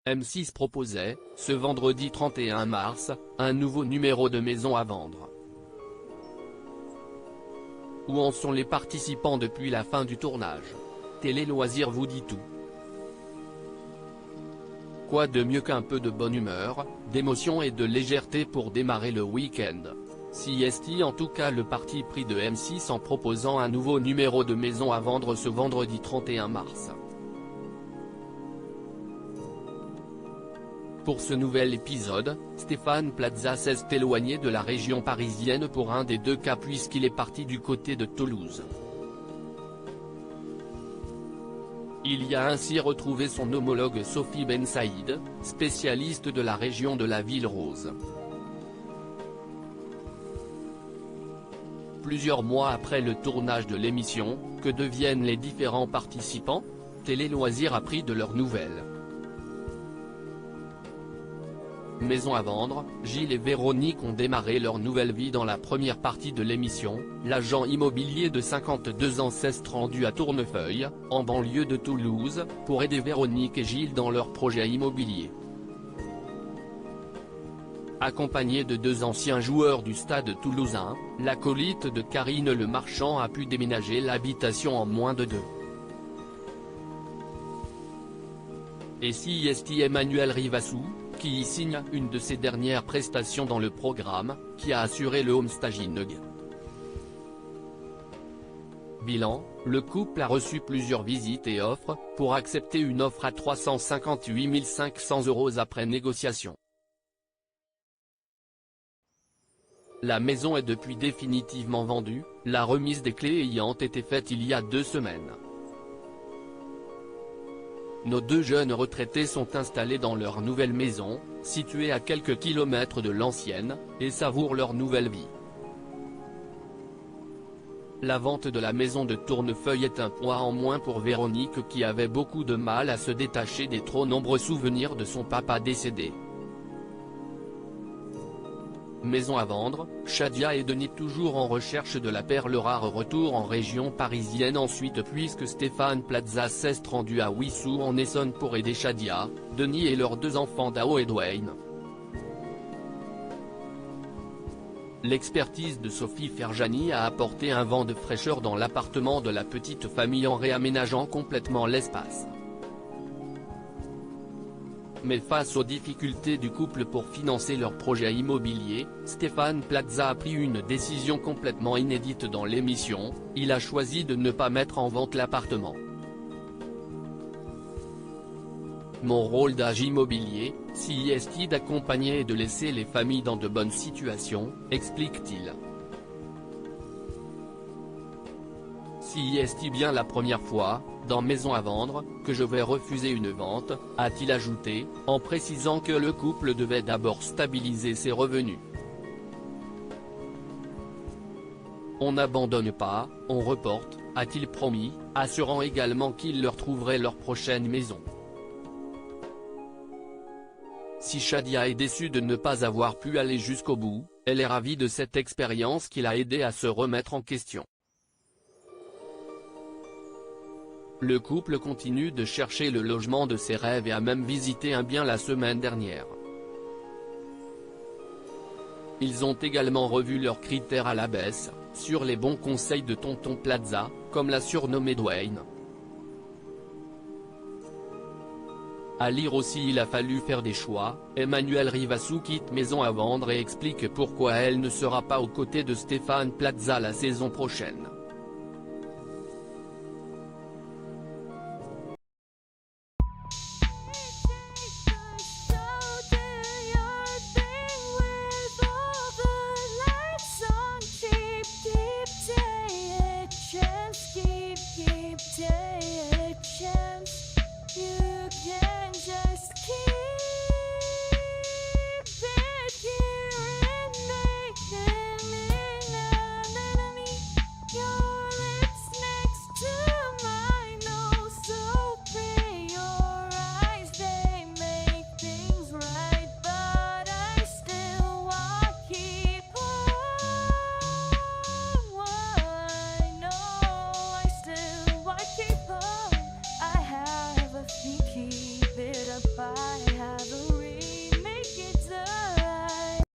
M6 proposait, ce vendredi 31 mars, un nouveau numéro de Maison à vendre. Où en sont les participants depuis la fin du tournage? Télé Loisirs vous dit tout. Quoi de mieux qu'un peu de bonne humeur, d'émotion et de légèreté pour démarrer le week-end? CST en tout cas le parti pris de M6 en proposant un nouveau numéro de Maison à vendre ce vendredi 31 mars. Pour ce nouvel épisode, Stéphane Plaza s'est éloigné de la région parisienne pour un des deux cas puisqu'il est parti du côté de Toulouse. Il y a ainsi retrouvé son homologue Sophie Ben Saïd, spécialiste de la région de la Ville Rose. Plusieurs mois après le tournage de l'émission, que deviennent les différents participants? Télé Loisirs a pris de leurs nouvelles. Maison à vendre, Gilles et Véronique ont démarré leur nouvelle vie dans la première partie de l'émission. L'agent immobilier de 52 ans s'est rendu à Tournefeuille, en banlieue de Toulouse, pour aider Véronique et Gilles dans leur projet immobilier. Accompagné de deux anciens joueurs du stade toulousain, l'acolyte de Karine Le Marchand a pu déménager l'habitation en moins de 2. Et CST Emmanuel Rivassou, qui y signe une de ses dernières prestations dans le programme, qui a assuré le homestaging. Bilan, le couple a reçu plusieurs visites et offres, pour accepter une offre à 358 500 € après négociation. La maison est depuis définitivement vendue, la remise des clés ayant été faite il y a 2 semaines. Nos deux jeunes retraités sont installés dans leur nouvelle maison, située à quelques kilomètres de l'ancienne, et savourent leur nouvelle vie. La vente de la maison de Tournefeuille est un poids en moins pour Véronique qui avait beaucoup de mal à se détacher des trop nombreux souvenirs de son papa décédé. Maison à vendre, Shadia et Denis toujours en recherche de la perle rare, retour en région parisienne ensuite puisque Stéphane Plaza s'est rendu à Wissous en Essonne pour aider Shadia, Denis et leurs 2 enfants Dao et Dwayne. L'expertise de Sophie Ferjani a apporté un vent de fraîcheur dans l'appartement de la petite famille en réaménageant complètement l'espace. Mais face aux difficultés du couple pour financer leur projet immobilier, Stéphane Plaza a pris une décision complètement inédite dans l'émission, il a choisi de ne pas mettre en vente l'appartement. Mon rôle d'agent immobilier, c'est d'accompagner et de laisser les familles dans de bonnes situations, explique-t-il. C'est bien la première fois, dans Maison à vendre, que je vais refuser une vente, a-t-il ajouté, en précisant que le couple devait d'abord stabiliser ses revenus. On n'abandonne pas, on reporte, a-t-il promis, assurant également qu'il leur trouverait leur prochaine maison. Si Shadia est déçue de ne pas avoir pu aller jusqu'au bout, elle est ravie de cette expérience qui l'a aidé à se remettre en question. Le couple continue de chercher le logement de ses rêves et a même visité un bien la semaine dernière. Ils ont également revu leurs critères à la baisse, sur les bons conseils de Tonton Plaza, comme l'a surnommé Dwayne. À lire aussi il a fallu faire des choix, Emmanuel Rivassou quitte Maison à vendre et explique pourquoi elle ne sera pas aux côtés de Stéphane Plaza la saison prochaine.